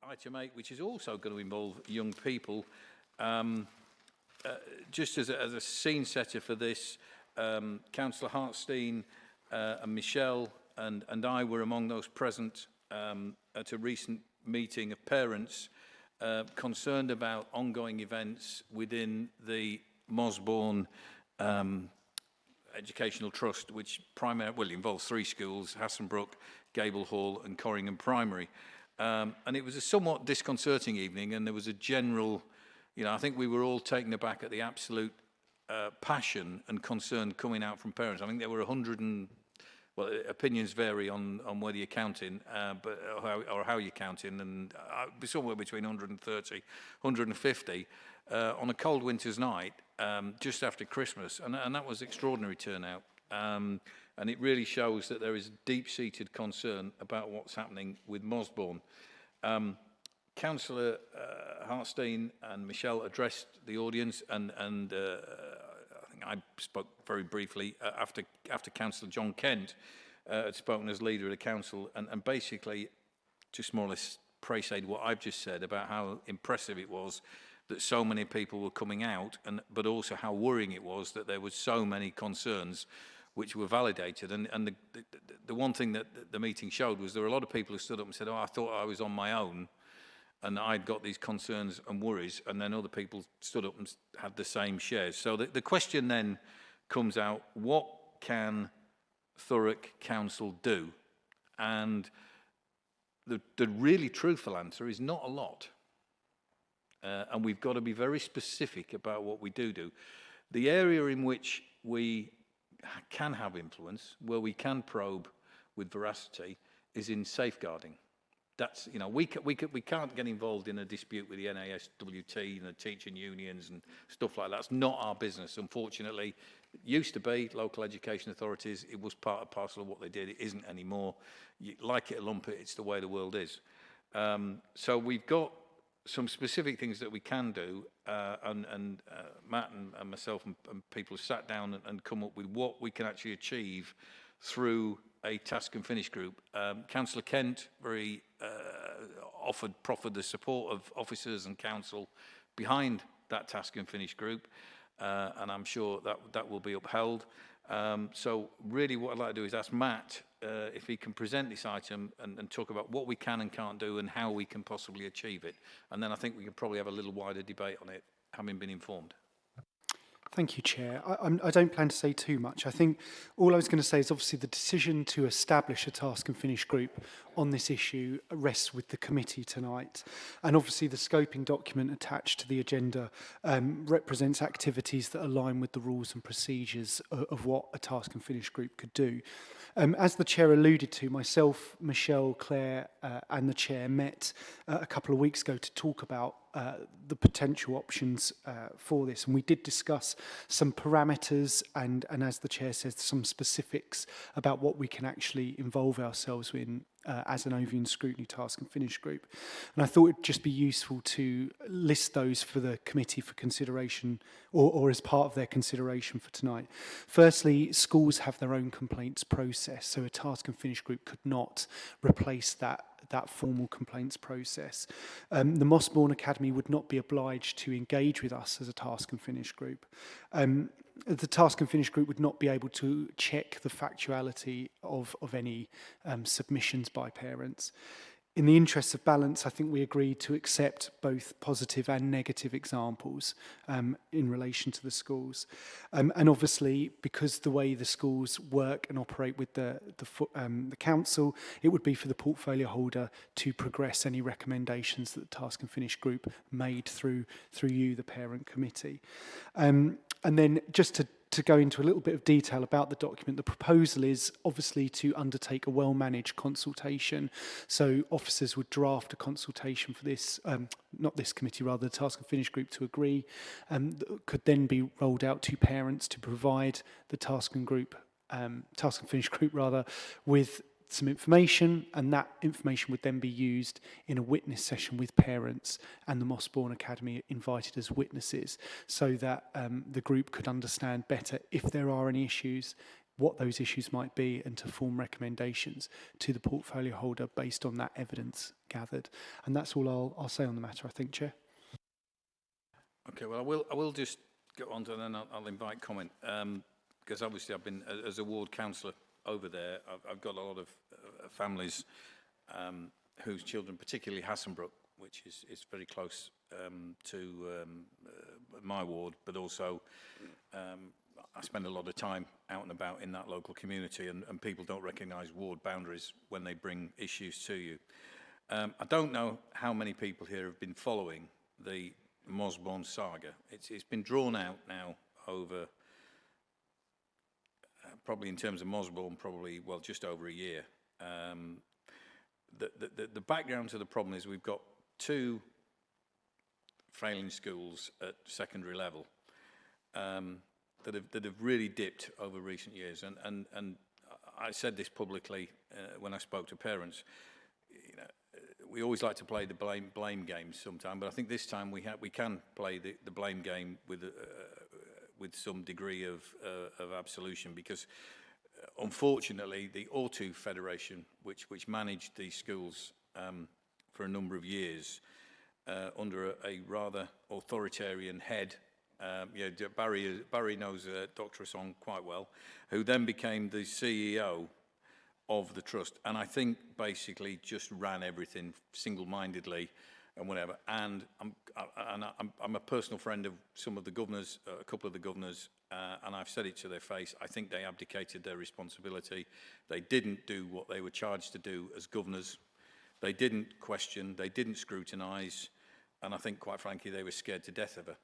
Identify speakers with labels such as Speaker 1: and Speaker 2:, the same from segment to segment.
Speaker 1: item 8, which is also going to involve young people. Just as a scene setter for this, Councillor Hartstein and Michelle and I were among those present at a recent meeting of parents concerned about ongoing events within the Mossbourne Educational Trust, which primarily involves 3 schools: Hassenbrook, Gable Hall and Corringham Primary. And it was a somewhat disconcerting evening, and there was a general, I think we were all taken aback at the absolute passion and concern coming out from parents. I think there were 100 and, well, opinions vary on whether you're counting, or how you're counting, and somewhere between 130, 150 on a cold winter's night just after Christmas, and that was extraordinary turnout. And it really shows that there is deep-seated concern about what's happening with Mossbourne. Councillor Hartstein and Michelle addressed the audience, and I think I spoke very briefly after Councillor John Kent had spoken as leader of the council, and basically just more or less presaged what I've just said about how impressive it was that so many people were coming out, but also how worrying it was that there were so many concerns which were validated. And the one thing that the meeting showed was there were a lot of people who stood up and said, I thought I was on my own and I'd got these concerns and worries, and then other people stood up and had the same shares. So the question then comes out, what can Thurrock Council do? And the really truthful answer is not a lot. And we've got to be very specific about what we do. The area in which we can have influence, where we can probe with veracity, is in safeguarding. That's, we can't get involved in a dispute with the NASWT and the teaching unions and stuff like that. That's not our business, unfortunately. It used to be local education authorities. It was part and parcel of what they did. It isn't anymore. You like it or lump it, it's the way the world is. So we've got some specific things that we can do, and Matt and myself and people have sat down and come up with what we can actually achieve through a task and finish group. Councillor Kent very proffered the support of officers and council behind that task and finish group, and I'm sure that will be upheld. So really what I'd like to do is ask Matt if he can present this item and talk about what we can and can't do and how we can possibly achieve it. And then I think we can probably have a little wider debate on it, having been informed.
Speaker 2: Thank you, Chair. I don't plan to say too much. I think all I was going to say is obviously the decision to establish a task and finish group on this issue rests with the committee tonight. And obviously the scoping document attached to the agenda represents activities that align with the rules and procedures of what a task and finish group could do. As the Chair alluded to, myself, Michelle, Claire and the Chair met a couple of weeks ago to talk about the potential options for this, and we did discuss some parameters and as the Chair says, some specifics about what we can actually involve ourselves in as an overview scrutiny task and finish group. And I thought it'd just be useful to list those for the committee for consideration or as part of their consideration for tonight. Firstly, schools have their own complaints process, so a task and finish group could not replace that formal complaints process. The Mossbourne Academy would not be obliged to engage with us as a task and finish group. The task and finish group would not be able to check the factuality of any submissions by parents. In the interest of balance, I think we agreed to accept both positive and negative examples in relation to the schools. And obviously, because the way the schools work and operate with the council, it would be for the portfolio holder to progress any recommendations that the task and finish group made through you, the parent committee. And then just to go into a little bit of detail about the document, the proposal is obviously to undertake a well-managed consultation. So officers would draft a consultation for this, not this committee, rather the task and finish group to agree, could then be rolled out to parents to provide the task and finish group with some information, and that information would then be used in a witness session with parents and the Mossbourne Academy invited as witnesses, so that the group could understand better if there are any issues what those issues might be and to form recommendations to the portfolio holder based on that evidence gathered. And that's all I'll say on the matter, I think, Chair.
Speaker 1: Okay, well, I will just go on to, and then I'll invite comment, because obviously I've been, as a ward councillor over there, I've got a lot of families whose children, particularly Hassenbrook, which is very close to my ward, but also I spend a lot of time out and about in that local community, and people don't recognise ward boundaries when they bring issues to you. I don't know how many people here have been following the Mossbourne saga. It's been drawn out now over, probably in terms of Mossbourne, probably, well, just over a year. The background to the problem is we've got two failing schools at secondary level that have really dipped over recent years, and I said this publicly when I spoke to parents. You know, we always like to play the blame game sometime, but I think this time we can play the blame game with some degree of absolution, because unfortunately the O2 Federation, which managed these schools for a number of years under a rather authoritarian head. Yeah, Barry knows Dr. Asong quite well, who then became the CEO of the trust, and I think basically just ran everything single-mindedly and whatever. And I'm a personal friend of some of the governors, a couple of the governors, and I've said it to their face. I think they abdicated their responsibility. They didn't do what they were charged to do as governors. They didn't question. They didn't scrutinise, and I think, quite frankly, they were scared to death of her.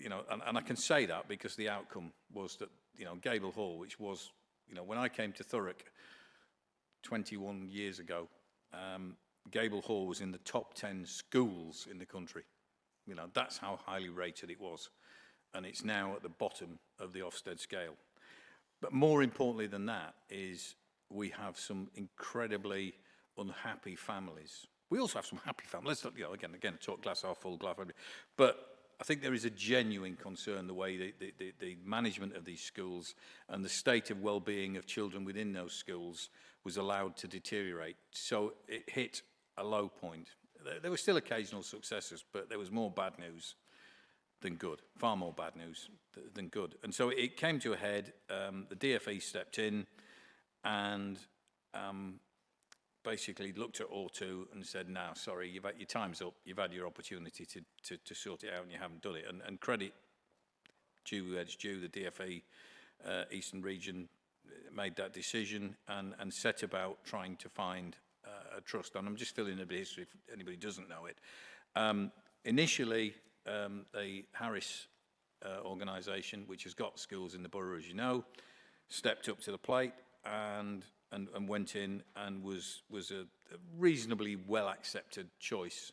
Speaker 1: You know, and I can say that because the outcome was that, you know, Gable Hall, which was, you know, when I came to Thurrock 21 years ago, Gable Hall was in the top 10 schools in the country. You know, that's how highly rated it was. And it's now at the bottom of the Ofsted scale. But more importantly than that is we have some incredibly unhappy families. We also have some happy families. You know, again, talk glass half full, glass half empty. But I think there is a genuine concern the way the management of these schools and the state of well-being of children within those schools was allowed to deteriorate. So it hit a low point. There were still occasional successes, but there was more bad news than good, far more bad news than good. And so it came to a head. The DFE stepped in and basically looked at O2 and said, "No, sorry, your time's up. You've had your opportunity to sort it out and you haven't done it." And credit due where it's due, the DFE Eastern Region made that decision and set about trying to find a trust. And I'm just filling in a bit of history if anybody doesn't know it. Initially, the Harris organisation, which has got schools in the borough, as you know, stepped up to the plate and went in and was a reasonably well accepted choice.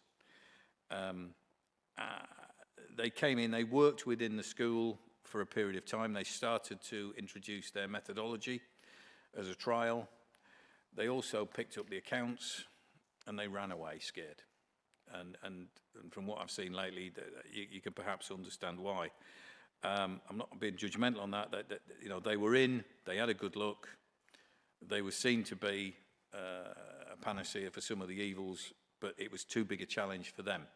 Speaker 1: They came in, they worked within the school for a period of time. They started to introduce their methodology as a trial. They also picked up the accounts and they ran away scared. And from what I've seen lately, you can perhaps understand why. I'm not being judgmental on that. You know, they were in, they had a good look. They were seen to be a panacea for some of the evils, but it was too big a challenge for them.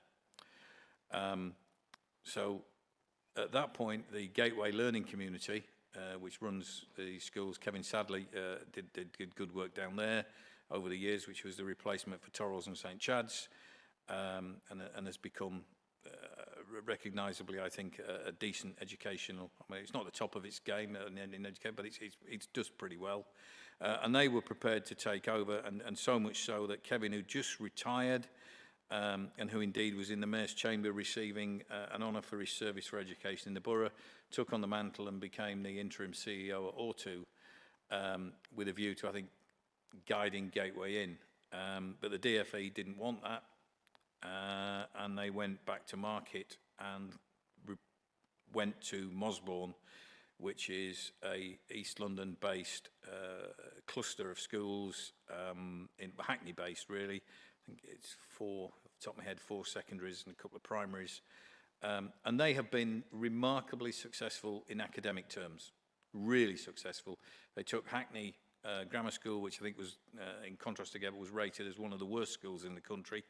Speaker 1: So at that point, the Gateway Learning Community, which runs the schools, Kevin Sadley did good work down there over the years, which was the replacement for Torrells and St Chad's, and has become recognisably, I think, a decent educational. I mean, it's not the top of its game in education, but it does pretty well. And they were prepared to take over, and so much so that Kevin, who just retired, and who indeed was in the Mayor's Chamber receiving an honour for his service for education in the borough, took on the mantle and became the interim CEO at O2, with a view to, I think, guiding Gateway in. But the DFE didn't want that, and they went back to market and went to Mossbourne, which is a East London-based cluster of schools, in Hackney-based really. I think it's four, off the top of my head, 4 secondaries and a couple of primaries. And they have been remarkably successful in academic terms, really successful. They took Hackney Grammar School, which I think was, in contrast to Gebel, was rated as one of the worst schools in the country.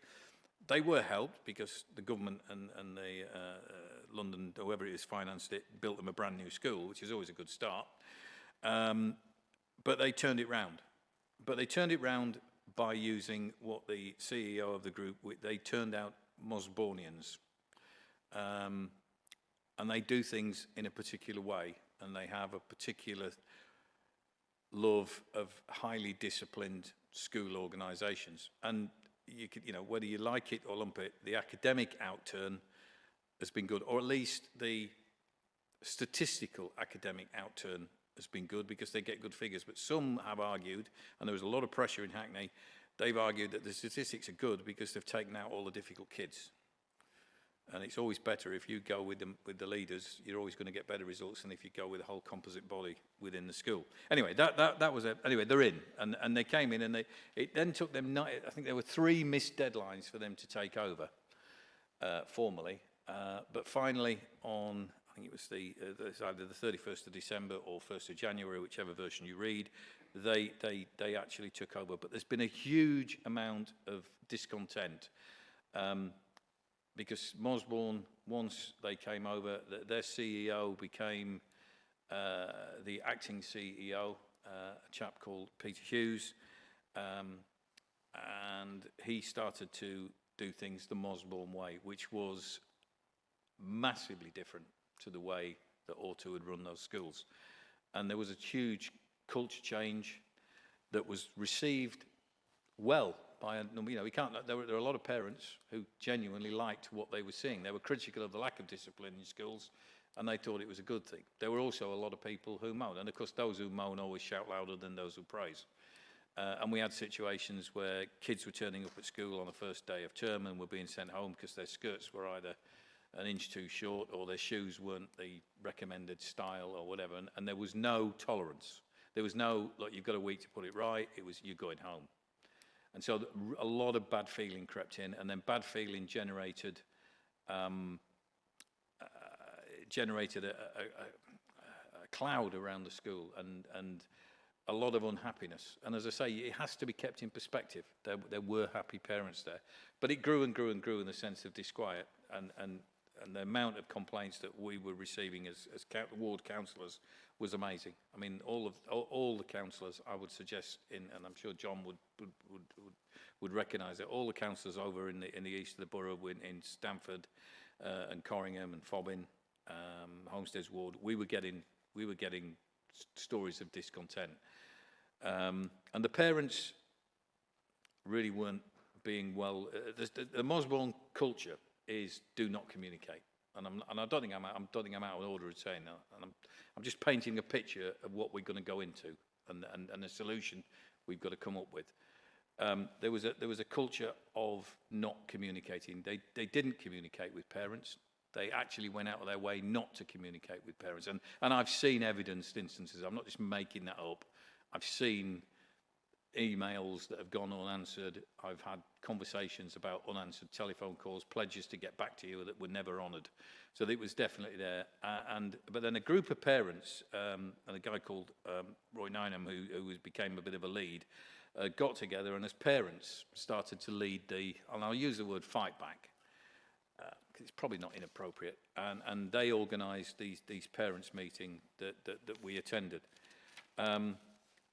Speaker 1: They were helped because the government and the London, whoever it is, financed it, built them a brand new school, which is always a good start. But they turned it round. But they turned it round by using what the CEO of the group, they turned out Mossbournians. And they do things in a particular way, and they have a particular love of highly disciplined school organisations. And you could, whether you like it or lump it, the academic outturn has been good, or at least the statistical academic outturn has been good because they get good figures. But some have argued, and there was a lot of pressure in Hackney, they've argued that the statistics are good because they've taken out all the difficult kids. And it's always better if you go with the leaders, you're always going to get better results than if you go with the whole composite body within the school. Anyway, that was it. Anyway, they're in, and they came in, and it then took them, I think there were 3 missed deadlines for them to take over formally. But finally, on, I think it was either the 31st of December or 1st of January, whichever version you read, they actually took over. But there's been a huge amount of discontent. Because Mossbourne, once they came over, their CEO became the acting CEO, a chap called Peter Hughes, and he started to do things the Mossbourne way, which was massively different to the way that Auto had run those schools. And there was a huge culture change that was received well by, we can't, there were a lot of parents who genuinely liked what they were seeing. They were critical of the lack of discipline in schools, and they thought it was a good thing. There were also a lot of people who moaned, and of course those who moan always shout louder than those who praise. And we had situations where kids were turning up at school on the first day of term and were being sent home because their skirts were either an inch too short or their shoes weren't the recommended style or whatever, and there was no tolerance. There was no, look, you've got a week to put it right. It was, you're going home. And so a lot of bad feeling crept in, and then bad feeling generated a cloud around the school and a lot of unhappiness. And as I say, it has to be kept in perspective. There were happy parents there. But it grew and grew and grew in the sense of disquiet, and the amount of complaints that we were receiving as ward councillors was amazing. I mean, all the councillors, I would suggest, and I'm sure John would recognise it, all the councillors over in the east of the borough, in Stamford and Corringham and Fobbin, Homesteads Ward, we were getting stories of discontent, and the parents really weren't being well. The Mossbourne culture is do not communicate, and I don't think I'm out of order in saying that, and I'm just painting a picture of what we're going to go into and the solution we've got to come up with. There was a culture of not communicating. They didn't communicate with parents. They actually went out of their way not to communicate with parents, and I've seen evidenced instances. I'm not just making that up. I've seen emails that have gone unanswered. I've had conversations about unanswered telephone calls, pledges to get back to you that were never honoured. So it was definitely there. But then a group of parents, and a guy called Roy Nineham, who became a bit of a lead, got together and as parents started to lead and I'll use the word fight back, because it's probably not inappropriate, and they organised these parents' meeting that we attended. And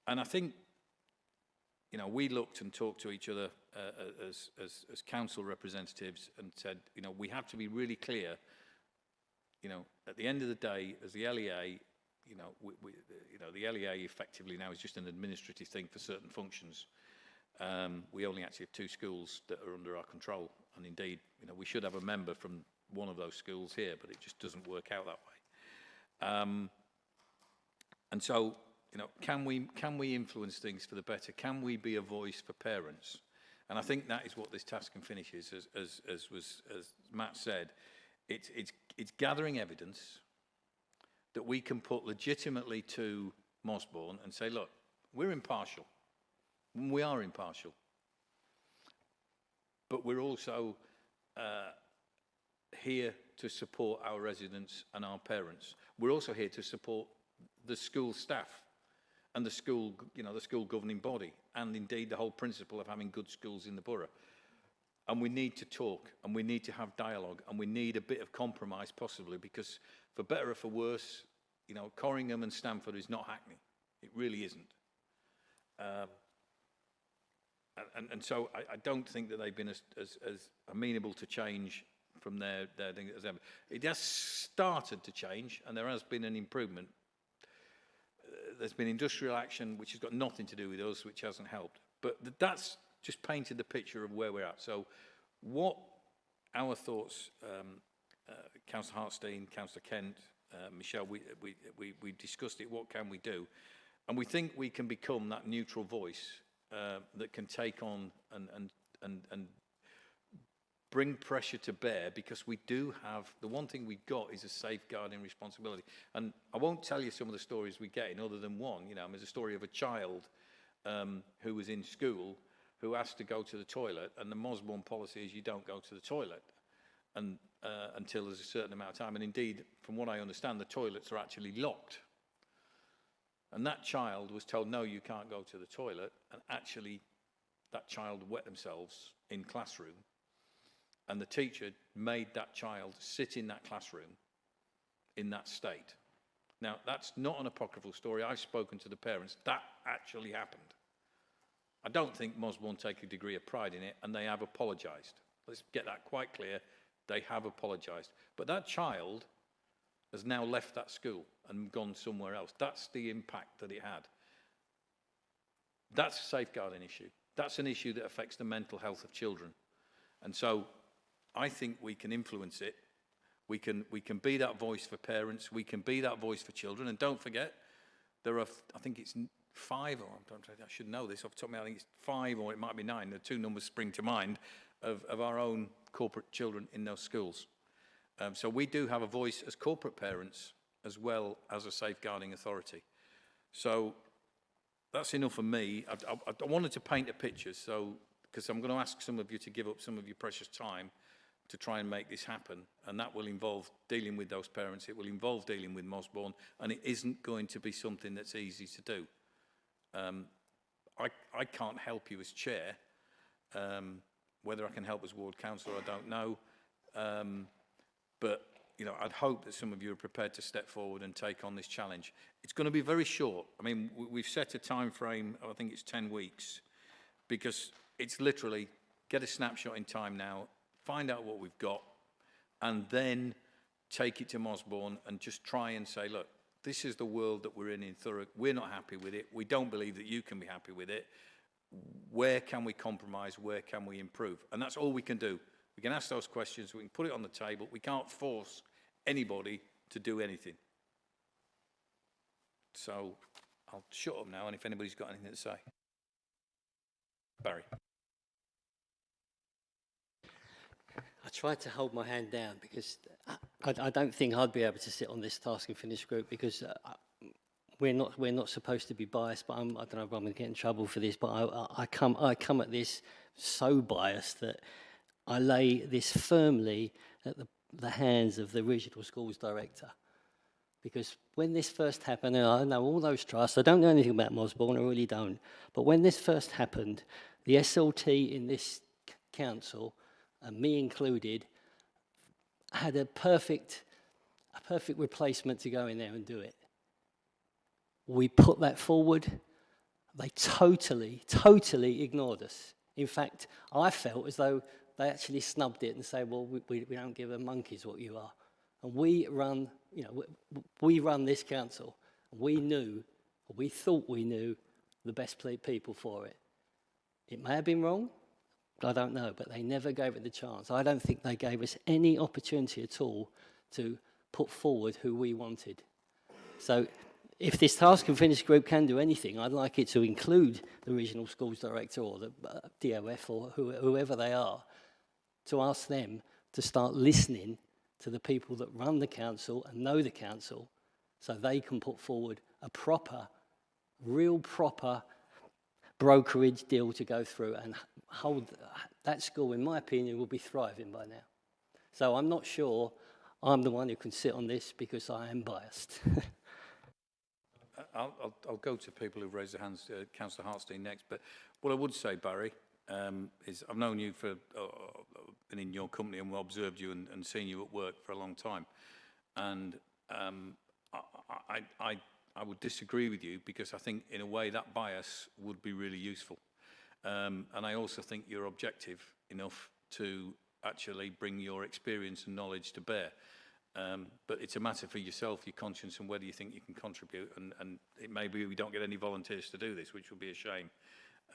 Speaker 1: I think, we looked and talked to each other as council representatives and said, we have to be really clear. At the end of the day, as the LEA, the LEA effectively now is just an administrative thing for certain functions. We only actually have 2 schools that are under our control, and indeed, we should have a member from one of those schools here, but it just doesn't work out that way. And so, can we influence things for the better? Can we be a voice for parents? And I think that is what this task and finish is, as Matt said. It's gathering evidence that we can put legitimately to Mossbourne and say, look, we're impartial. We are impartial. But we're also here to support our residents and our parents. We're also here to support the school staff and the school, the school governing body, and indeed the whole principle of having good schools in the borough. And we need to talk, and we need to have dialogue, and we need a bit of compromise possibly, because for better or for worse, Corringham and Stamford is not Hackney. It really isn't. And so I don't think that they've been as amenable to change from their thing as ever. It has started to change, and there has been an improvement. There's been industrial action, which has got nothing to do with us, which hasn't helped. But that's just painted the picture of where we're at. So what our thoughts, Councillor Hartstein, Councillor Kent, Michelle, we discussed it, what can we do? And we think we can become that neutral voice that can take on and bring pressure to bear, because we do have, the one thing we've got is a safeguarding responsibility. And I won't tell you some of the stories we get in other than one. There's a story of a child who was in school who asked to go to the toilet, and the Mossbourne policy is you don't go to the toilet until there's a certain amount of time. And indeed, from what I understand, the toilets are actually locked. And that child was told, no, you can't go to the toilet. And actually, that child wet themselves in classroom. And the teacher made that child sit in that classroom in that state. Now, that's not an apocryphal story. I've spoken to the parents. That actually happened. I don't think Mossbourne take a degree of pride in it, and they have apologised. Let's get that quite clear. They have apologised. But that child has now left that school and gone somewhere else. That's the impact that it had. That's a safeguarding issue. That's an issue that affects the mental health of children. And so I think we can influence it. We can be that voice for parents. We can be that voice for children. And don't forget, there are, I think it's 5, or I should know this off the top of my head, I think it's 5 or it might be 9. The 2 numbers spring to mind of our own corporate children in those schools. So we do have a voice as corporate parents as well as a safeguarding authority. So that's enough for me. I wanted to paint a picture, so because I'm going to ask some of you to give up some of your precious time to try and make this happen, and that will involve dealing with those parents. It will involve dealing with Mossbourne, and it isn't going to be something that's easy to do. I can't help you as chair. Whether I can help as ward councillor, I don't know. But I'd hope that some of you are prepared to step forward and take on this challenge. It's going to be very short. I mean, we've set a time frame, I think it's 10 weeks, because it's literally get a snapshot in time now, find out what we've got, and then take it to Mossbourne and just try and say, look, this is the world that we're in Thurrock. We're not happy with it. We don't believe that you can be happy with it. Where can we compromise? Where can we improve? And that's all we can do. We can ask those questions, we can put it on the table. We can't force anybody to do anything. So I'll shut up now, and if anybody's got anything to say. Barry.
Speaker 3: I tried to hold my hand down because I don't think I'd be able to sit on this task and finish group, because we're not supposed to be biased. But I don't know if I'm going to get in trouble for this, but I come at this so biased that I lay this firmly at the hands of the regional schools director. Because when this first happened, and I know all those trusts, I don't know anything about Mossbourne, I really don't. But when this first happened, the SLT in this council, and me included, had a perfect replacement to go in there and do it. We put that forward. They totally ignored us. In fact, I felt as though they actually snubbed it and say, well, we don't give a monkeys what you are. And we run this council. We thought we knew the best people for it. It may have been wrong, I don't know, but they never gave it the chance. I don't think they gave us any opportunity at all to put forward who we wanted. So if this task and finish group can do anything, I'd like it to include the regional schools director or the DOF or whoever they are, to ask them to start listening to the people that run the council and know the council, so they can put forward a real proper brokerage deal to go through and hold that school, in my opinion, will be thriving by now. So I'm not sure I'm the one who can sit on this because I am biased.
Speaker 1: I'll go to people who've raised their hands, Councillor Hartstein next, but what I would say, Barry, is I've known you for, been in your company and observed you and seen you at work for a long time, and I would disagree with you because I think in a way that bias would be really useful, and I also think you're objective enough to actually bring your experience and knowledge to bear. But it's a matter for yourself, your conscience, and whether you think you can contribute. And it may be we don't get any volunteers to do this, which would be a shame.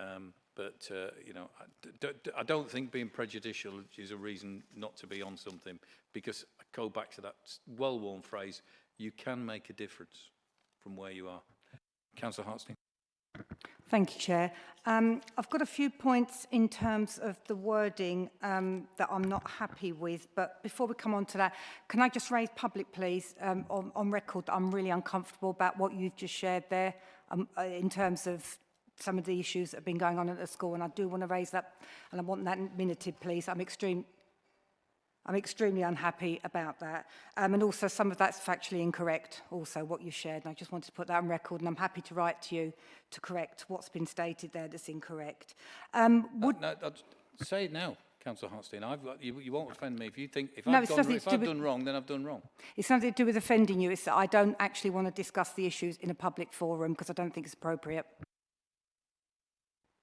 Speaker 1: You know, I don't think being prejudicial is a reason not to be on something, because I go back to that well-worn phrase, you can make a difference from where you are. Councillor Hartstein.
Speaker 4: Thank you, Chair. I've got a few points in terms of the wording that I'm not happy with, but before we come on to that, can I just raise public, please, on record that I'm really uncomfortable about what you've just shared there in terms of some of the issues that have been going on at the school, and I do want to raise that, and I want that minuted, please. I'm extremely unhappy about that. And also some of that's factually incorrect, also what you shared. And I just wanted to put that on record, and I'm happy to write to you to correct what's been stated there that's incorrect.
Speaker 1: Say it now, Councillor Hartstein. You won't offend me if you think if
Speaker 4: No,
Speaker 1: I've done wrong, then I've done wrong.
Speaker 4: It's nothing to do with offending you. It's that I don't actually want to discuss the issues in a public forum because I don't think it's appropriate.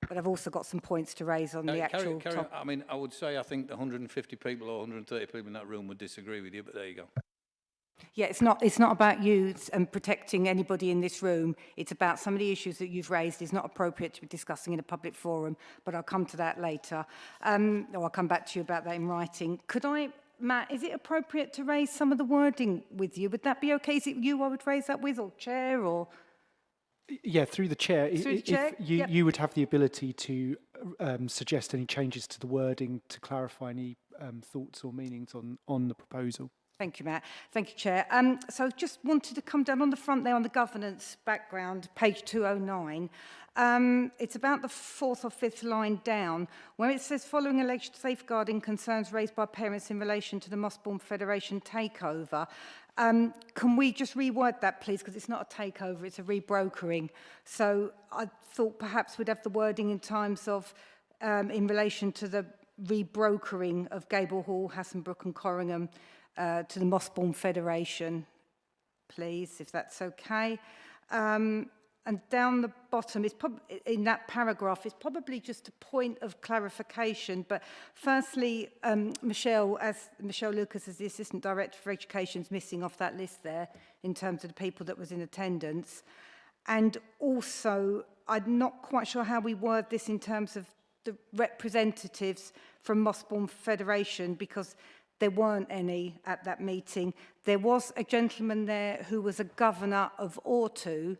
Speaker 4: But I've also got some points to raise on the actual topic.
Speaker 1: I mean, I would say I think the 150 people or 130 people in that room would disagree with you, but there you go.
Speaker 4: Yeah, it's not about you and protecting anybody in this room. It's about some of the issues that you've raised is not appropriate to be discussing in a public forum, but I'll come to that later. Or I'll come back to you about that in writing. Could I, Matt, is it appropriate to raise some of the wording with you? Would that be okay? Is it you I would raise that with, or Chair, or...?
Speaker 2: Yeah, through the chair.
Speaker 4: Through the chair? Yep.
Speaker 2: You would have the ability to suggest any changes to the wording to clarify any thoughts or meanings on the proposal.
Speaker 4: Thank you, Matt. Thank you, Chair. So just wanted to come down on the front there on the governance background, page 209. It's about the fourth or fifth line down, where it says, following alleged safeguarding concerns raised by parents in relation to the Mossbourne Federation takeover. Can we just reword that, please? Because it's not a takeover, it's a rebrokering. So I thought perhaps we'd have the wording in terms of, in relation to the rebrokering of Gable Hall, Hassenbrook and Corringham to the Mossbourne Federation, please, if that's okay. And down the bottom, it's in that paragraph, it's probably just a point of clarification. But firstly, Michelle Lucas, as the Assistant Director for Education, is missing off that list there in terms of the people that was in attendance. And also, I'm not quite sure how we word this in terms of the representatives from Mossbourne Federation, because there weren't any at that meeting. There was a gentleman there who was a governor of Ortu,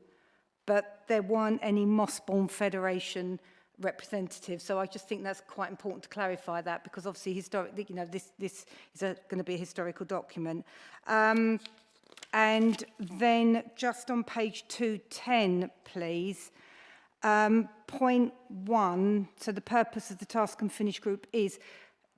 Speaker 4: but there weren't any Mossbourne Federation representatives. So I just think that's quite important to clarify that, because obviously historically, you know, this is going to be a historical document. And then just on page 210, please, point 1, so the purpose of the Task and Finish group is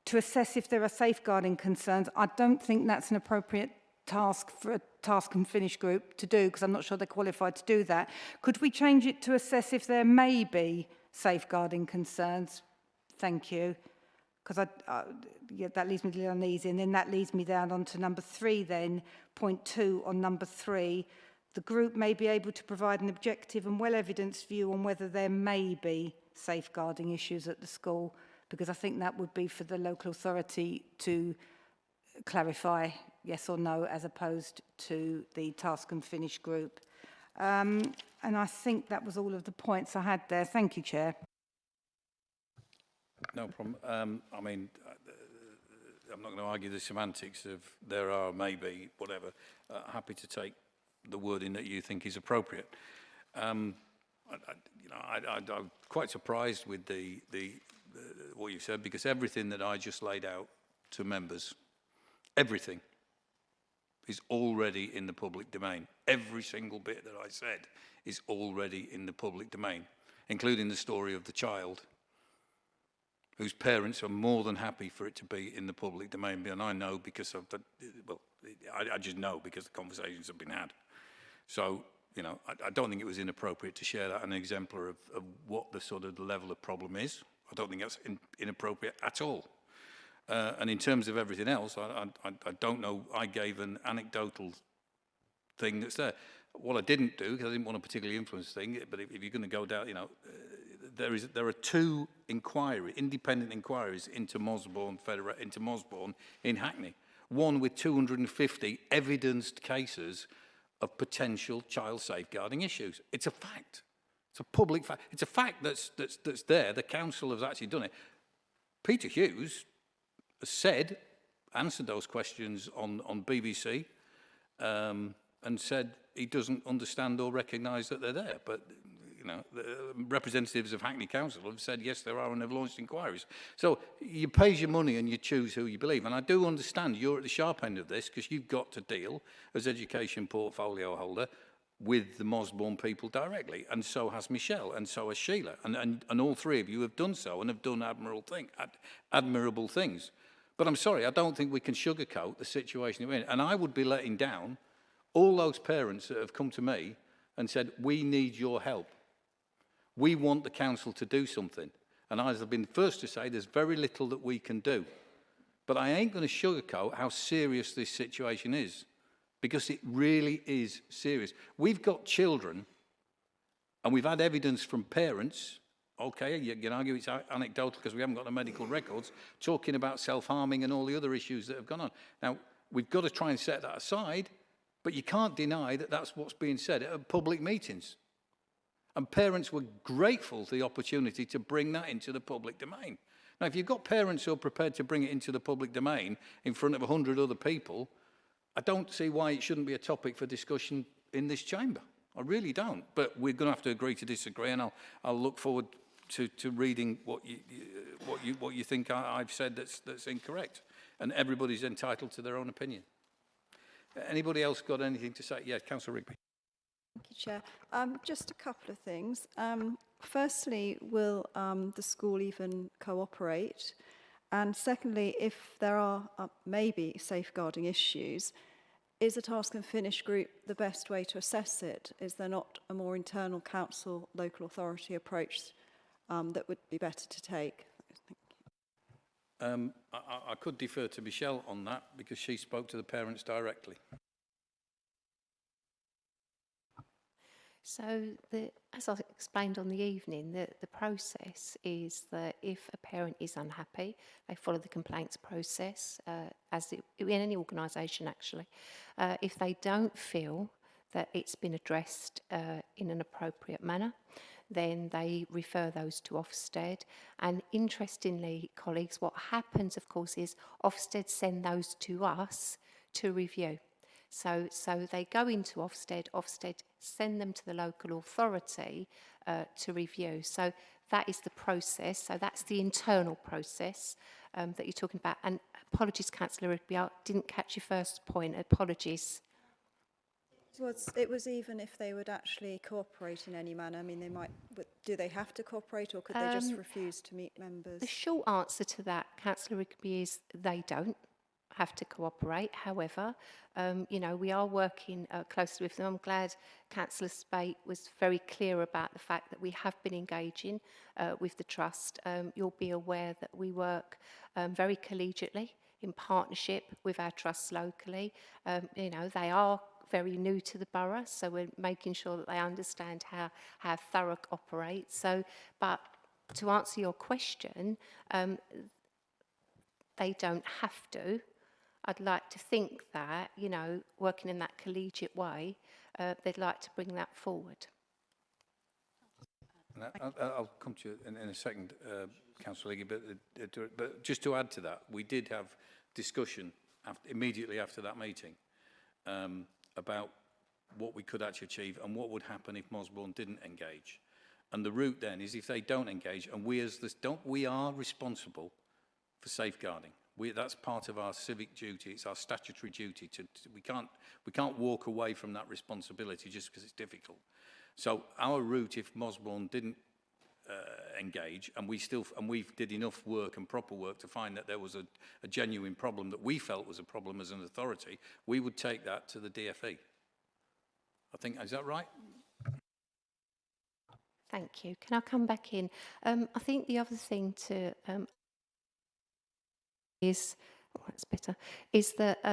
Speaker 4: to assess if there are safeguarding concerns. I don't think that's an appropriate task for a Task and Finish group to do, because I'm not sure they're qualified to do that. Could we change it to assess if there may be safeguarding concerns? Thank you. Because yeah, that leaves me a little uneasy. And then that leads me down onto number 3 then, point 2 on number 3. The group may be able to provide an objective and well-evidenced view on whether there may be safeguarding issues at the school, because I think that would be for the local authority to clarify yes or no, as opposed to the Task and Finish group. And I think that was all of the points I had there. Thank you, Chair.
Speaker 1: No problem. I mean, I'm not going to argue the semantics of there are, maybe, whatever. Happy to take the wording that you think is appropriate. I'm quite surprised with what you said, because everything that I just laid out to members, everything, is already in the public domain. Every single bit that I said is already in the public domain, including the story of the child whose parents are more than happy for it to be in the public domain. And I know, because of the, well, I just know because the conversations have been had. So, you know, I don't think it was inappropriate to share that, an exemplar of what the sort of level of problem is. I don't think that's inappropriate at all. And in terms of everything else, I don't know, I gave an anecdotal thing that's there. What I didn't do, because I didn't want to particularly influence the thing, but if you're going to go down, you know, there are two independent inquiries into Mossbourne in Hackney. One with 250 evidenced cases of potential child safeguarding issues. It's a fact. It's a public fact. It's a fact that's there. The council has actually done it. Peter Hughes has said, answered those questions on BBC, and said he doesn't understand or recognise that they're there. But, you know, the representatives of Hackney Council have said, yes, there are, and they've launched inquiries. So you pay your money and you choose who you believe. And I do understand you're at the sharp end of this because you've got to deal, as education portfolio holder, with the Mossbourne people directly. And so has Michelle, and so has Sheila. And all three of you have done so and have done admirable things. But I'm sorry, I don't think we can sugarcoat the situation we're in. And I would be letting down all those parents that have come to me and said, we need your help. We want the council to do something. And I've been the first to say there's very little that we can do. But I ain't going to sugarcoat how serious this situation is, because it really is serious. We've got children, and we've had evidence from parents, okay, you can argue it's anecdotal because we haven't got the medical records, talking about self-harming and all the other issues that have gone on. Now, we've got to try and set that aside, but you can't deny that that's what's being said at public meetings. And parents were grateful for the opportunity to bring that into the public domain. Now, if you've got parents who are prepared to bring it into the public domain in front of 100 other people, I don't see why it shouldn't be a topic for discussion in this chamber. I really don't. But we're going to have to agree to disagree, and I'll look forward to reading what you think I've said that's incorrect. And everybody's entitled to their own opinion. Anybody else got anything to say? Yeah, Councillor Rigby.
Speaker 5: Thank you, Chair. Just a couple of things. Firstly, will the school even cooperate? And secondly, if there are maybe safeguarding issues, is a task and finish group the best way to assess it? Is there not a more internal council, local authority approach that would be better to take?
Speaker 1: I could defer to Michelle on that because she spoke to the parents directly.
Speaker 6: So, as I explained on the evening, the process is that if a parent is unhappy, they follow the complaints process, in any organisation actually. If they don't feel that it's been addressed in an appropriate manner, then they refer those to Ofsted. And interestingly, colleagues, what happens, of course, is Ofsted send those to us to review. So they go into Ofsted send them to the local authority to review. So that is the process. So that's the internal process that you're talking about. And apologies, Councillor Rigby, I didn't catch your first point. Apologies.
Speaker 5: It was even if they would actually cooperate in any manner. I mean, they might, but do they have to cooperate, or could they just refuse to meet members?
Speaker 6: The short answer to that, Councillor Rigby, is they don't have to cooperate. However, you know, we are working closely with them. I'm glad Councillor Spate was very clear about the fact that we have been engaging with the Trust. You'll be aware that we work very collegiately in partnership with our trusts locally. You know, they are very new to the borough, so we're making sure that they understand how Thurrock operates. So, but to answer your question, they don't have to. I'd like to think that, you know, working in that collegiate way, they'd like to bring that forward.
Speaker 1: I'll come to you in a second, Councillor Legge, but just to add to that, we did have discussion immediately after that meeting about what we could actually achieve and what would happen if Mossbourne didn't engage. And the route then is if they don't engage, and we are responsible for safeguarding. That's part of our civic duty. It's our statutory duty. We can't walk away from that responsibility just because it's difficult. So our route, if Mossbourne didn't engage, and we did enough work and proper work to find that there was a genuine problem that we felt was a problem as an authority, we would take that to the DFE. I think, is that right?
Speaker 6: Thank you. Can I come back in? I think the other thing to is, oh, that's better, is that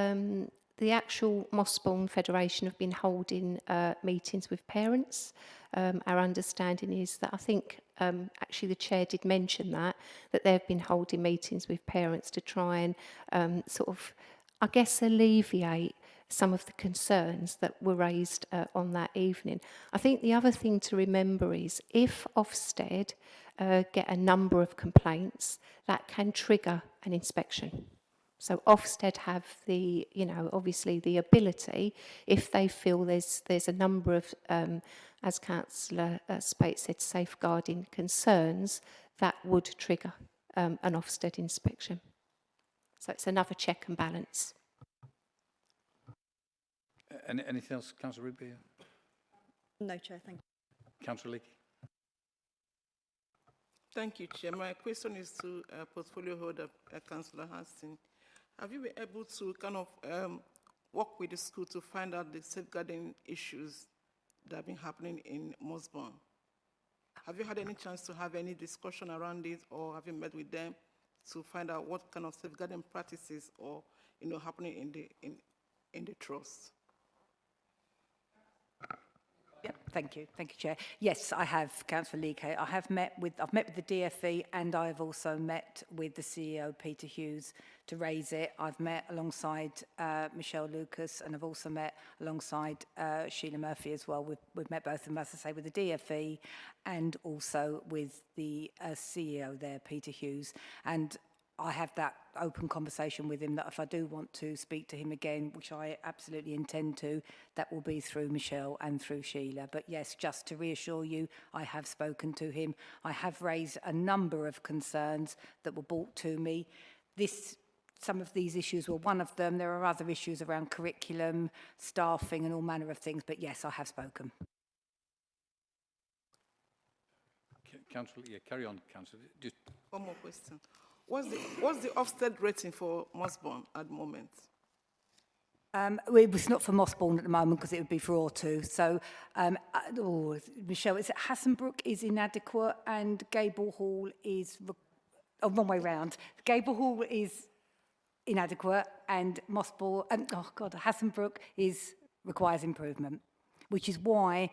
Speaker 6: the actual Mossbourne Federation have been holding meetings with parents. Our understanding is that I think actually the chair did mention that they've been holding meetings with parents to try and sort of, I guess, alleviate some of the concerns that were raised on that evening. I think the other thing to remember is if Ofsted get a number of complaints, that can trigger an inspection. So Ofsted have the, you know, obviously the ability, if they feel there's a number of, as Councillor Spate said, safeguarding concerns, that would trigger an Ofsted inspection. So it's another check and balance.
Speaker 1: Anything else, Councillor Rigby?
Speaker 5: No, Chair, thank you.
Speaker 1: Councillor Leakey?
Speaker 7: Thank you, Chair. My question is to portfolio holder, Councillor Hastings. Have you been able to kind of work with the school to find out the safeguarding issues that have been happening in Mossbourne? Have you had any chance to have any discussion around it, or have you met with them to find out what kind of safeguarding practices or, you know, happening in the trust?
Speaker 4: Yeah, thank you, Chair. Yes, I have, Councillor Leakey. I've met with the DFE, and I've also met with the CEO, Peter Hughes, to raise it. I've met alongside Michelle Lucas, and I've also met alongside Sheila Murphy as well. We've met both of them, as I say, with the DFE and also with the CEO there, Peter Hughes. And I have that open conversation with him that if I do want to speak to him again, which I absolutely intend to, that will be through Michelle and through Sheila. But yes, just to reassure you, I have spoken to him. I have raised a number of concerns that were brought to me. Some of these issues were one of them. There are other issues around curriculum, staffing and all manner of things. But yes, I have spoken.
Speaker 1: Councillor, yeah, carry on, Councillor. Just
Speaker 7: One more question. What's the Ofsted rating for Mossbourne at the moment?
Speaker 4: It was not for Mossbourne at the moment because it would be for all two. So, Michelle, is it Hassenbrook is inadequate and Gable Hall is, wrong way round. Gable Hall is inadequate and Mossbourne, Hassenbrook requires improvement, which is why,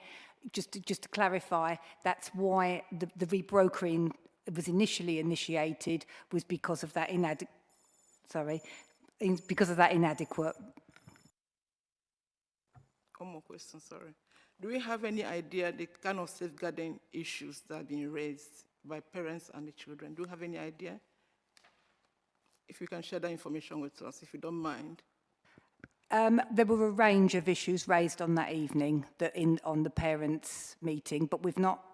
Speaker 4: just to clarify, that's why the rebrokering was initially initiated was because of that inadequate.
Speaker 7: One more question, sorry. Do we have any idea the kind of safeguarding issues that have been raised by parents and the children? Do you have any idea? If you can share that information with us, if you don't mind.
Speaker 4: There were a range of issues raised on that evening on the parents' meeting, but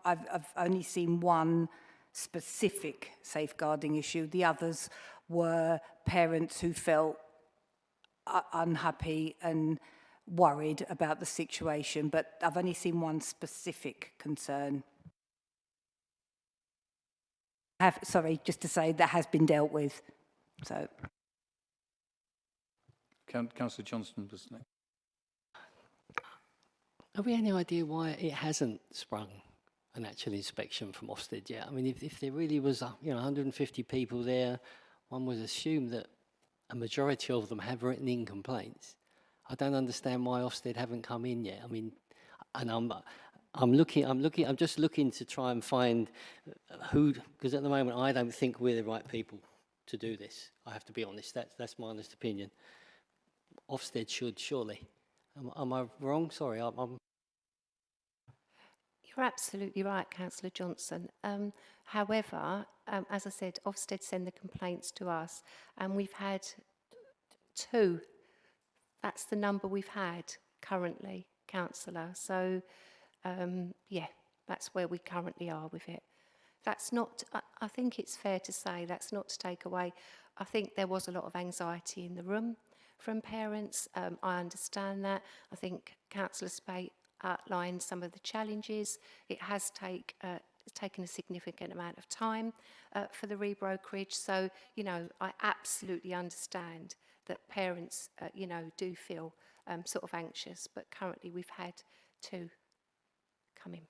Speaker 4: I've only seen one specific safeguarding issue. The others were parents who felt unhappy and worried about the situation, but I've only seen one specific concern. Just to say that has been dealt with. So,
Speaker 1: Councillor Johnston was next.
Speaker 3: Have we any idea why it hasn't sprung an actual inspection from Ofsted yet? I mean, if there really was, 150 people there, one would assume that a majority of them have written in complaints. I don't understand why Ofsted haven't come in yet. I mean, and I'm just looking to try and find who, because at the moment I don't think we're the right people to do this. I have to be honest. That's my honest opinion. Ofsted should surely. Am I wrong? Sorry,
Speaker 6: You're absolutely right, Councillor Johnson. However, as I said, Ofsted send the complaints to us, and we've had 2. That's the number we've had currently, Councillor. So, yeah, that's where we currently are with it. That's not, I think it's fair to say, that's not to take away. I think there was a lot of anxiety in the room from parents. I understand that. I think Councillor Spate outlined some of the challenges. It has taken a significant amount of time for the rebrokerage. So, you know, I absolutely understand that parents, you know, do feel sort of anxious, but currently we've had 2 come in.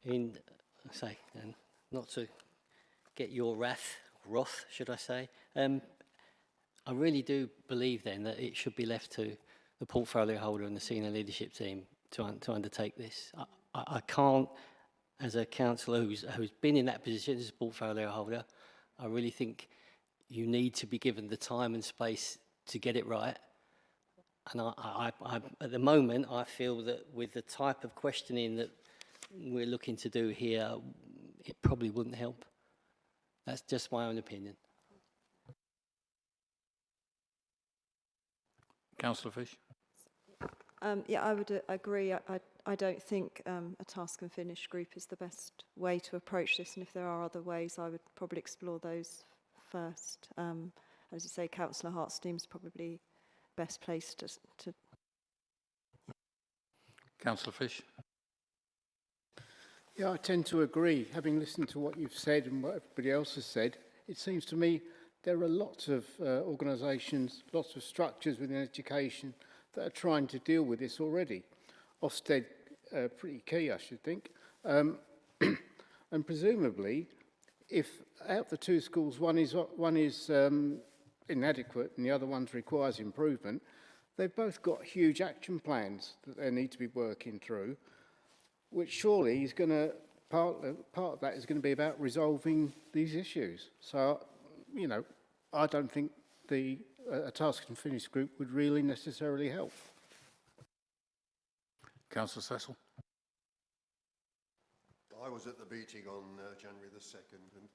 Speaker 3: And not to get your wrath, should I say, I really do believe then that it should be left to the portfolio holder and the senior leadership team to undertake this. I can't, as a councillor who's been in that position as a portfolio holder, I really think you need to be given the time and space to get it right. And I at the moment, I feel that with the type of questioning that we're looking to do here, it probably wouldn't help. That's just my own opinion.
Speaker 1: Councillor Fish.
Speaker 5: Yeah, I would agree. I don't think a task and finish group is the best way to approach this, and if there are other ways, I would probably explore those first. As you say, Councillor Hartsteam's probably best placed to.
Speaker 1: Councillor Fish.
Speaker 8: Yeah, I tend to agree. Having listened to what you've said and what everybody else has said, it seems to me there are lots of organisations, lots of structures within education that are trying to deal with this already. Ofsted, pretty key, I should think. And presumably, if out of the 2 schools, one is inadequate and the other one requires improvement, they've both got huge action plans that they need to be working through, which surely is going to, part of that is going to be about resolving these issues. So, you know, I don't think a task and finish group would really necessarily help.
Speaker 1: Councillor Cecil.
Speaker 9: I was at the meeting on January the 2nd, and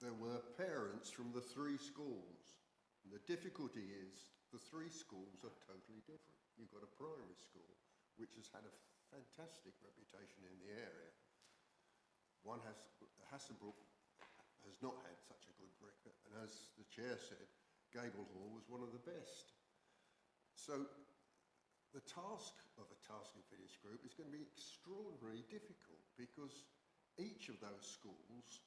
Speaker 9: there were parents from the 3 schools. And the difficulty is the 3 schools are totally different. You've got a primary school, which has had a fantastic reputation in the area. One has, Hasselbrook has not had such a good record, and as the chair said, Gable Hall was one of the best. So the task of a task and finish group is going to be extraordinarily difficult because each of those schools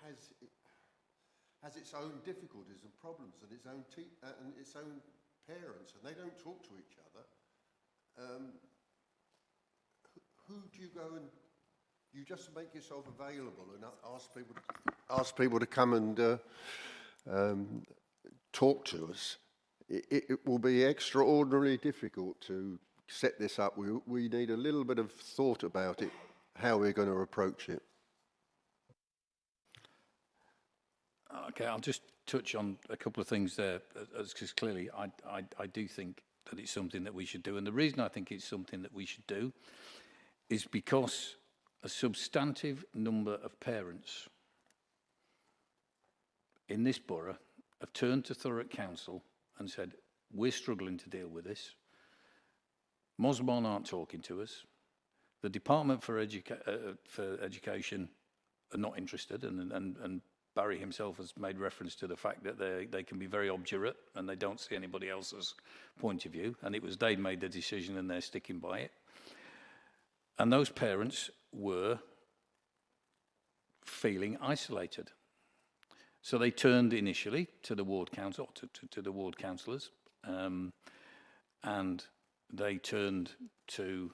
Speaker 9: has its own difficulties and problems and its own parents, and they don't talk to each other. Who do you go and you just make yourself available and ask people to come and talk to us? It will be extraordinarily difficult to set this up. We need a little bit of thought about it, how we're going to approach it.
Speaker 1: Okay, I'll just touch on a couple of things there, because clearly I do think that it's something that we should do. And the reason I think it's something that we should do is because a substantive number of parents in this borough have turned to Thurrock Council and said, we're struggling to deal with this. Mossbourne aren't talking to us. The Department for Education are not interested, and Barry himself has made reference to the fact that they can be very obdurate and they don't see anybody else's point of view, and it was they made the decision and they're sticking by it. And those parents were feeling isolated. So they turned initially to the ward council, to the ward councillors, and they turned to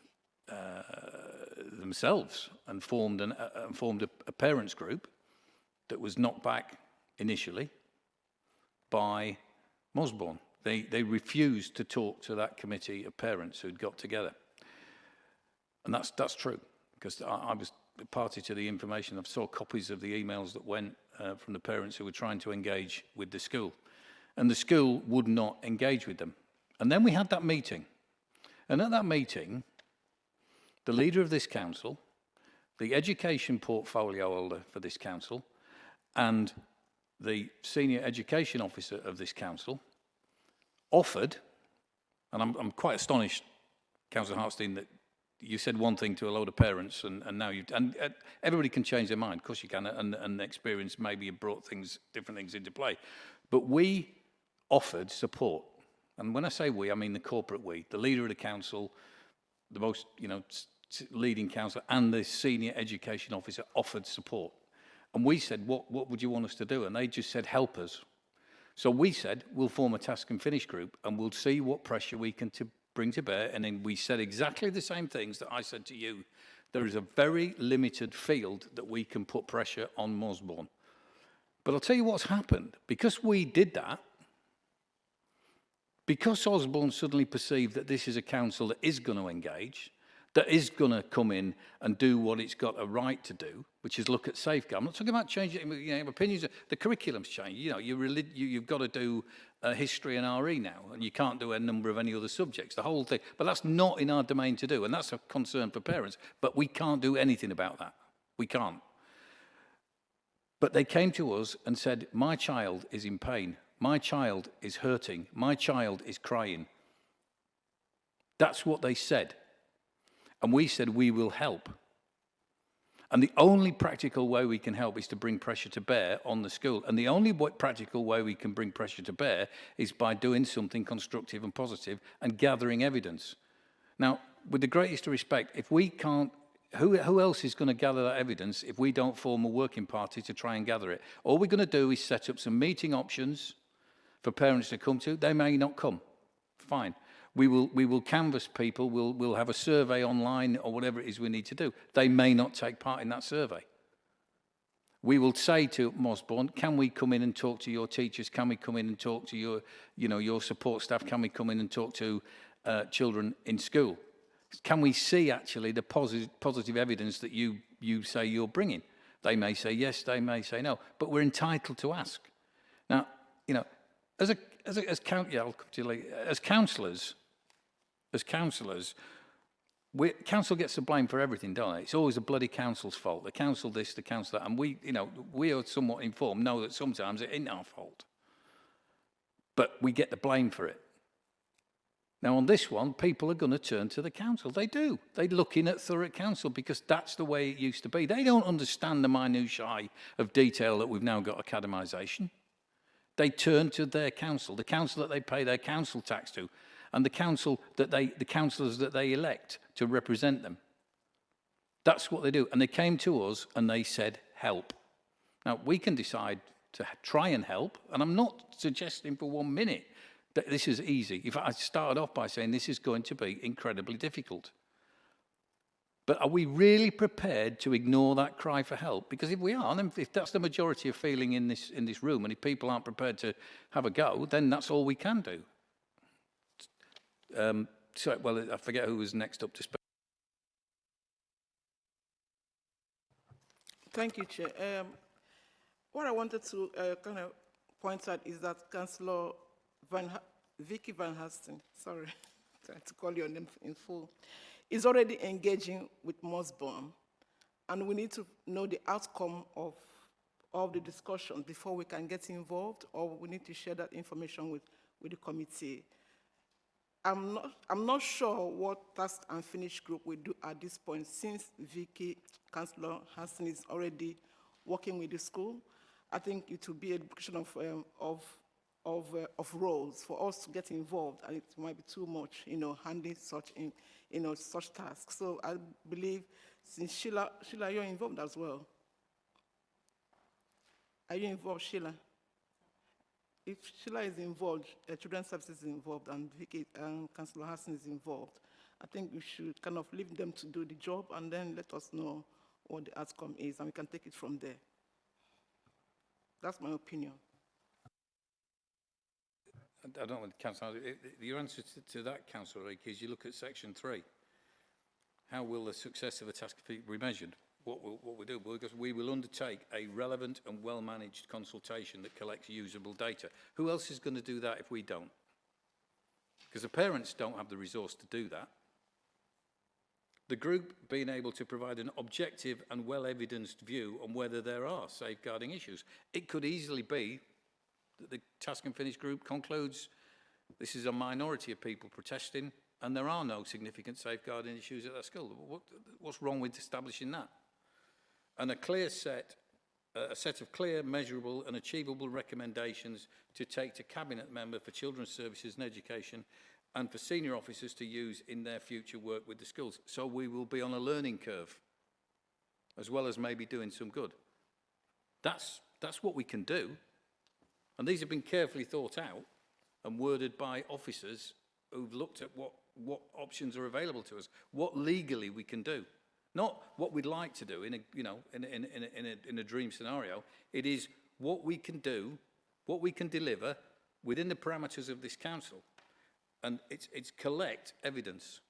Speaker 1: themselves and formed a parents group that was knocked back initially by Mossbourne. They refused to talk to that committee of parents who'd got together. And that's true, because I was party to the information. I saw copies of the emails that went from the parents who were trying to engage with the school. And the school would not engage with them. And then we had that meeting. And at that meeting, the leader of this council, the education portfolio holder for this council, and the senior education officer of this council offered, and I'm quite astonished, Councillor Hartstein, that you said one thing to a load of parents, and now everybody can change their mind. Of course you can, and experience maybe have brought different things into play. But we offered support, and when I say we, I mean the corporate we, the leader of the council, the most leading counsellor and the senior education officer offered support. And we said, what would you want us to do? And they just said, help us. So we said, we'll form a task and finish group and we'll see what pressure we can bring to bear. And then we said exactly the same things that I said to you. There is a very limited field that we can put pressure on Mossbourne. But I'll tell you what's happened. Because we did that, because Osborne suddenly perceived that this is a council that is going to engage, that is going to come in and do what it's got a right to do, which is look at safeguard. I'm not talking about changing, opinions. The curriculum's changed. You've got to do history and RE now, and you can't do a number of any other subjects, the whole thing. But that's not in our domain to do, and that's a concern for parents. But we can't do anything about that. We can't. But they came to us and said, my child is in pain. My child is hurting. My child is crying. That's what they said. And we said, we will help. And the only practical way we can help is to bring pressure to bear on the school. And the only practical way we can bring pressure to bear is by doing something constructive and positive and gathering evidence. Now, with the greatest respect, if we can't, who else is going to gather that evidence if we don't form a working party to try and gather it? All we're going to do is set up some meeting options for parents to come to. They may not come. Fine. We will canvass people, we'll have a survey online or whatever it is we need to do. They may not take part in that survey. We will say to Mossbourne, can we come in and talk to your teachers? Can we come in and talk to your support staff? Can we come in and talk to children in school? Can we see actually the positive evidence that you say you're bringing? They may say yes, they may say no, but we're entitled to ask. Now, as councillors, council gets the blame for everything, don't it? It's always the bloody council's fault. The council this, the council that, and we are somewhat informed, know that sometimes it isn't our fault. But we get the blame for it. Now on this one, people are going to turn to the council. They do. They're looking at Thurrock Council because that's the way it used to be. They don't understand the minutiae of detail that we've now got academisation. They turn to their council, the council that they pay their council tax to, and the councillors that they elect to represent them. That's what they do. And they came to us and they said, help. Now, we can decide to try and help, and I'm not suggesting for 1 minute that this is easy. In fact, I started off by saying this is going to be incredibly difficult. But are we really prepared to ignore that cry for help? Because if we are, and if that's the majority of feeling in this room, and if people aren't prepared to have a go, then that's all we can do. I forget who was next up to speak.
Speaker 7: Thank you, Chair. What I wanted to kind of point out is that Councillor Vicky Van Hasten, sorry, trying to call your name in full, is already engaging with Mossbourne, and we need to know the outcome of the discussion before we can get involved, or we need to share that information with the committee. I'm not sure what Task and Finish group will do at this point, since Vicky, Councillor Hassan, is already working with the school. I think it will be a question of roles for us to get involved, and it might be too much, handling such such tasks. So I believe, since Sheila, you're involved as well. Are you involved, Sheila? If Sheila is involved, Children's Services is involved, and Vicky and Councillor Hassan is involved, I think we should kind of leave them to do the job and then let us know what the outcome is, and we can take it from there. That's my opinion.
Speaker 1: I don't want to cancel. Your answer to that, Councillor, is you look at Section 3. How will the success of a task be measured? What we do, because we will undertake a relevant and well-managed consultation that collects usable data. Who else is going to do that if we don't? Because the parents don't have the resource to do that. The group being able to provide an objective and well-evidenced view on whether there are safeguarding issues. It could easily be that the Task and Finish group concludes this is a minority of people protesting and there are no significant safeguarding issues at that school. What's wrong with establishing that? And a set of clear, measurable and achievable recommendations to take to Cabinet Member for Children's Services and Education and for senior officers to use in their future work with the schools. So we will be on a learning curve, as well as maybe doing some good. That's what we can do. And these have been carefully thought out and worded by officers who've looked at what options are available to us, what legally we can do. Not what we'd like to do in a dream scenario. It is what we can do, what we can deliver within the parameters of this council. And it's collect evidence.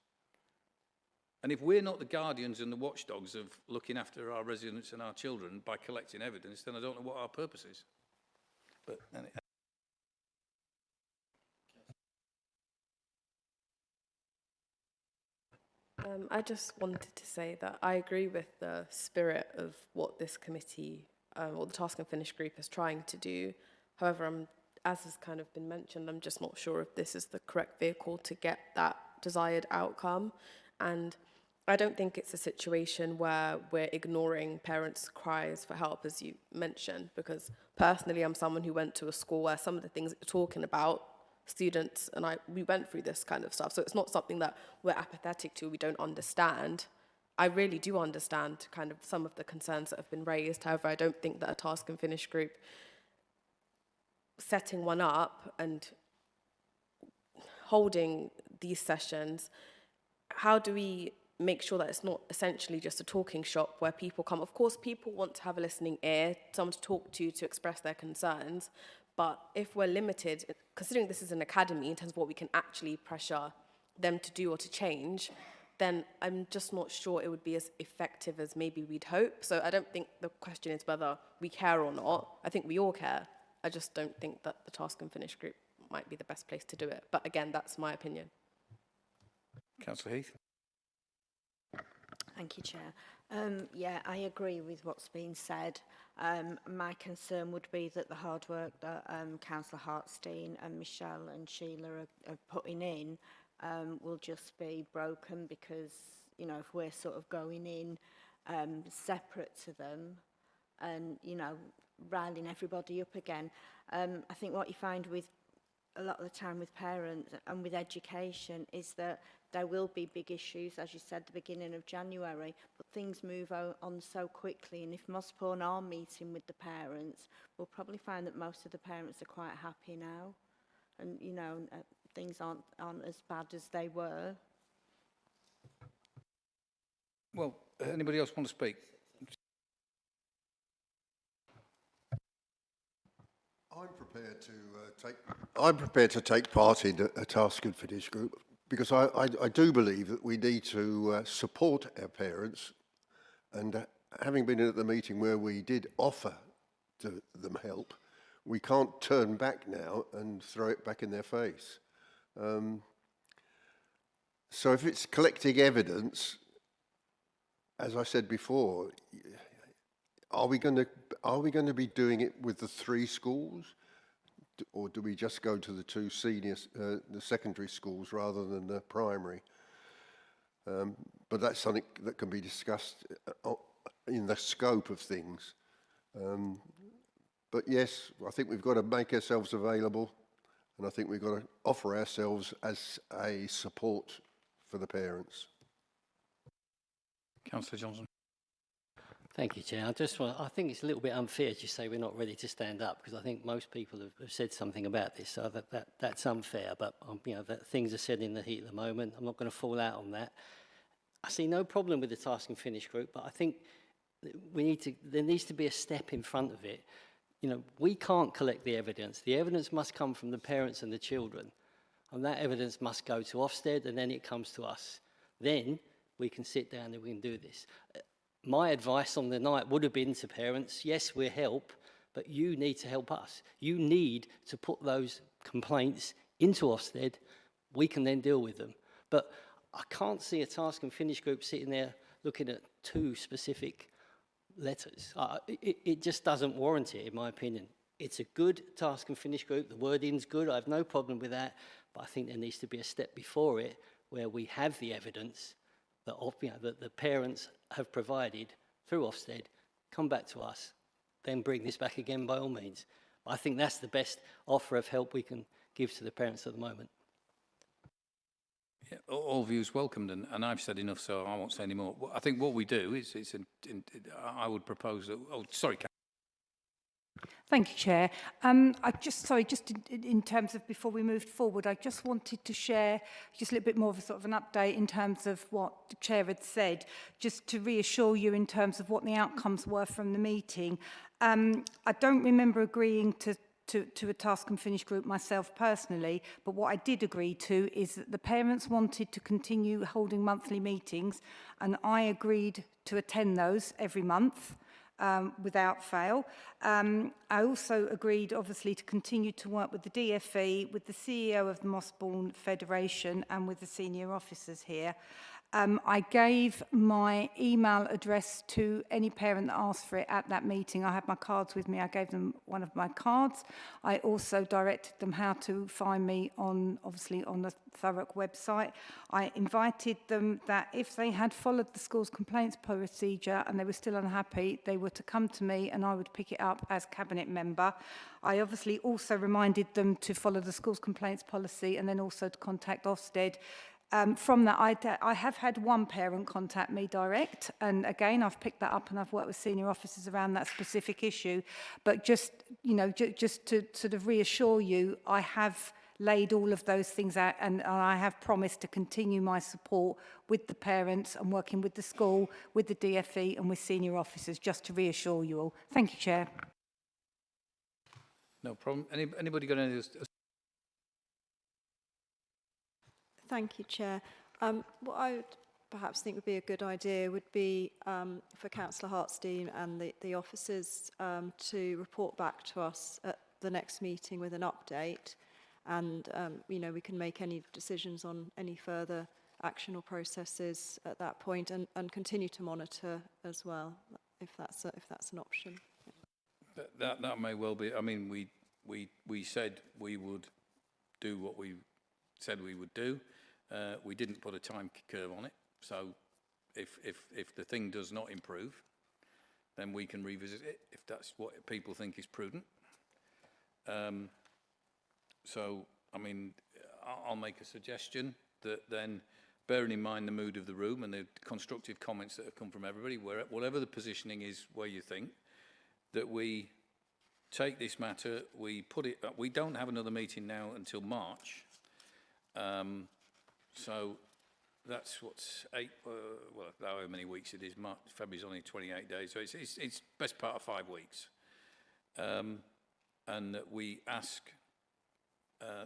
Speaker 1: And if we're not the guardians and the watchdogs of looking after our residents and our children by collecting evidence, then I don't know what our purpose is. But
Speaker 10: I just wanted to say that I agree with the spirit of what this committee or the Task and Finish group is trying to do. However, as has kind of been mentioned, I'm just not sure if this is the correct vehicle to get that desired outcome. And I don't think it's a situation where we're ignoring parents' cries for help, as you mentioned, because personally, I'm someone who went to a school where some of the things that you're talking about, students and we went through this kind of stuff. So it's not something that we're apathetic to, we don't understand. I really do understand kind of some of the concerns that have been raised. However, I don't think that a Task and Finish group setting one up and holding these sessions, how do we make sure that it's not essentially just a talking shop where people come? Of course, people want to have a listening ear, someone to talk to express their concerns. But if we're limited, considering this is an academy in terms of what we can actually pressure them to do or to change, then I'm just not sure it would be as effective as maybe we'd hope. So I don't think the question is whether we care or not. I think we all care. I just don't think that the Task and Finish group might be the best place to do it. But again, that's my opinion.
Speaker 1: Councillor Heath.
Speaker 11: Thank you, Chair. Yeah, I agree with what's been said. My concern would be that the hard work that Councillor Hartstein and Michelle and Sheila are putting in will just be broken because, you know, if we're sort of going in separate to them and, you know, riling everybody up again, I think what you find with a lot of the time with parents and with education is that there will be big issues, as you said, the beginning of January, but things move on so quickly. And if Mossbourne are meeting with the parents, we'll probably find that most of the parents are quite happy now. And, you know, things aren't as bad as they were.
Speaker 1: Well, anybody else want to speak?
Speaker 9: I'm prepared to take part in a Task and Finish group because I do believe that we need to support our parents, and having been at the meeting where we did offer to them help, we can't turn back now and throw it back in their face. So if it's collecting evidence, as I said before, are we going to be doing it with the 3 schools? Or do we just go to the 2 senior, the secondary schools rather than the primary? But that's something that can be discussed in the scope of things. But yes, I think we've got to make ourselves available, and I think we've got to offer ourselves as a support for the parents.
Speaker 1: Councillor Johnson.
Speaker 3: Thank you, Chair. I think it's a little bit unfair to say we're not ready to stand up, because I think most people have said something about this, so that's unfair. But you know, that things are said in the heat at the moment. I'm not going to fall out on that. I see no problem with the Task and Finish group, but I think there needs to be a step in front of it. You know, we can't collect the evidence. The evidence must come from the parents and the children, and that evidence must go to Ofsted, and then it comes to us. Then we can sit down and we can do this. My advice on the night would have been to parents, yes, we'll help, but you need to help us. You need to put those complaints into Ofsted. We can then deal with them. But I can't see a Task and Finish group sitting there looking at 2 specific letters. It just doesn't warrant it, in my opinion. It's a good Task and Finish group. The wording's good. I have no problem with that. But I think there needs to be a step before it where we have the evidence that, that the parents have provided through Ofsted, come back to us, then bring this back again by all means. I think that's the best offer of help we can give to the parents at the moment.
Speaker 1: Yeah, all views welcomed, and I've said enough, so I won't say any more. I think what we do is, I would propose that. Oh, sorry,
Speaker 4: Thank you, Chair. Just in terms of before we moved forward, I just wanted to share just a little bit more of a sort of an update in terms of what the Chair had said, just to reassure you in terms of what the outcomes were from the meeting. I don't remember agreeing to a task and finish group myself personally, but what I did agree to is that the parents wanted to continue holding monthly meetings, and I agreed to attend those every month. Without fail. I also agreed, obviously, to continue to work with the DFE, with the CEO of the Mossbourne Federation and with the senior officers here. I gave my email address to any parent that asked for it at that meeting. I had my cards with me. I gave them one of my cards. I also directed them how to find me obviously on the Thurrock website. I invited them that if they had followed the school's complaints procedure and they were still unhappy, they were to come to me and I would pick it up as cabinet member. I obviously also reminded them to follow the school's complaints policy and then also to contact Ofsted. From that, I have had one parent contact me direct, and again, I've picked that up and I've worked with senior officers around that specific issue. But just, you know, just to sort of reassure you, I have laid all of those things out, and I have promised to continue my support with the parents and working with the school, with the DFE and with senior officers, just to reassure you all. Thank you, Chair.
Speaker 1: no problem. Anybody got any?
Speaker 5: Thank you, Chair. What I would perhaps think would be a good idea would be for Councillor Hartstein and the officers to report back to us at the next meeting with an update, and you know, we can make any decisions on any further action or processes at that point, and continue to monitor as well, if that's an option.
Speaker 1: That may well be. I mean, we said we would do what we said we would do. We didn't put a time curve on it, so if the thing does not improve, then we can revisit it if that's what people think is prudent. So, I mean, I'll make a suggestion that then, bearing in mind the mood of the room and the constructive comments that have come from everybody, whatever the positioning is where you think, that we take this matter, we don't have another meeting now until March. So that's what's well, however many weeks it is. March, February's only 28 days, so it's best part of 5 weeks. And that we ask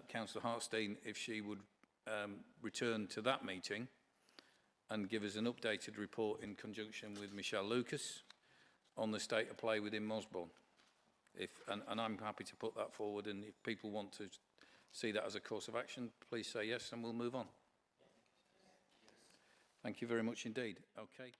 Speaker 1: Councillor Hartstein if she would return to that meeting and give us an updated report in conjunction with Michelle Lucas on the state of play within Mossbourne. And I'm happy to put that forward, and if people want to see that as a course of action, please say yes and we'll move on. Thank you very much indeed. Okay.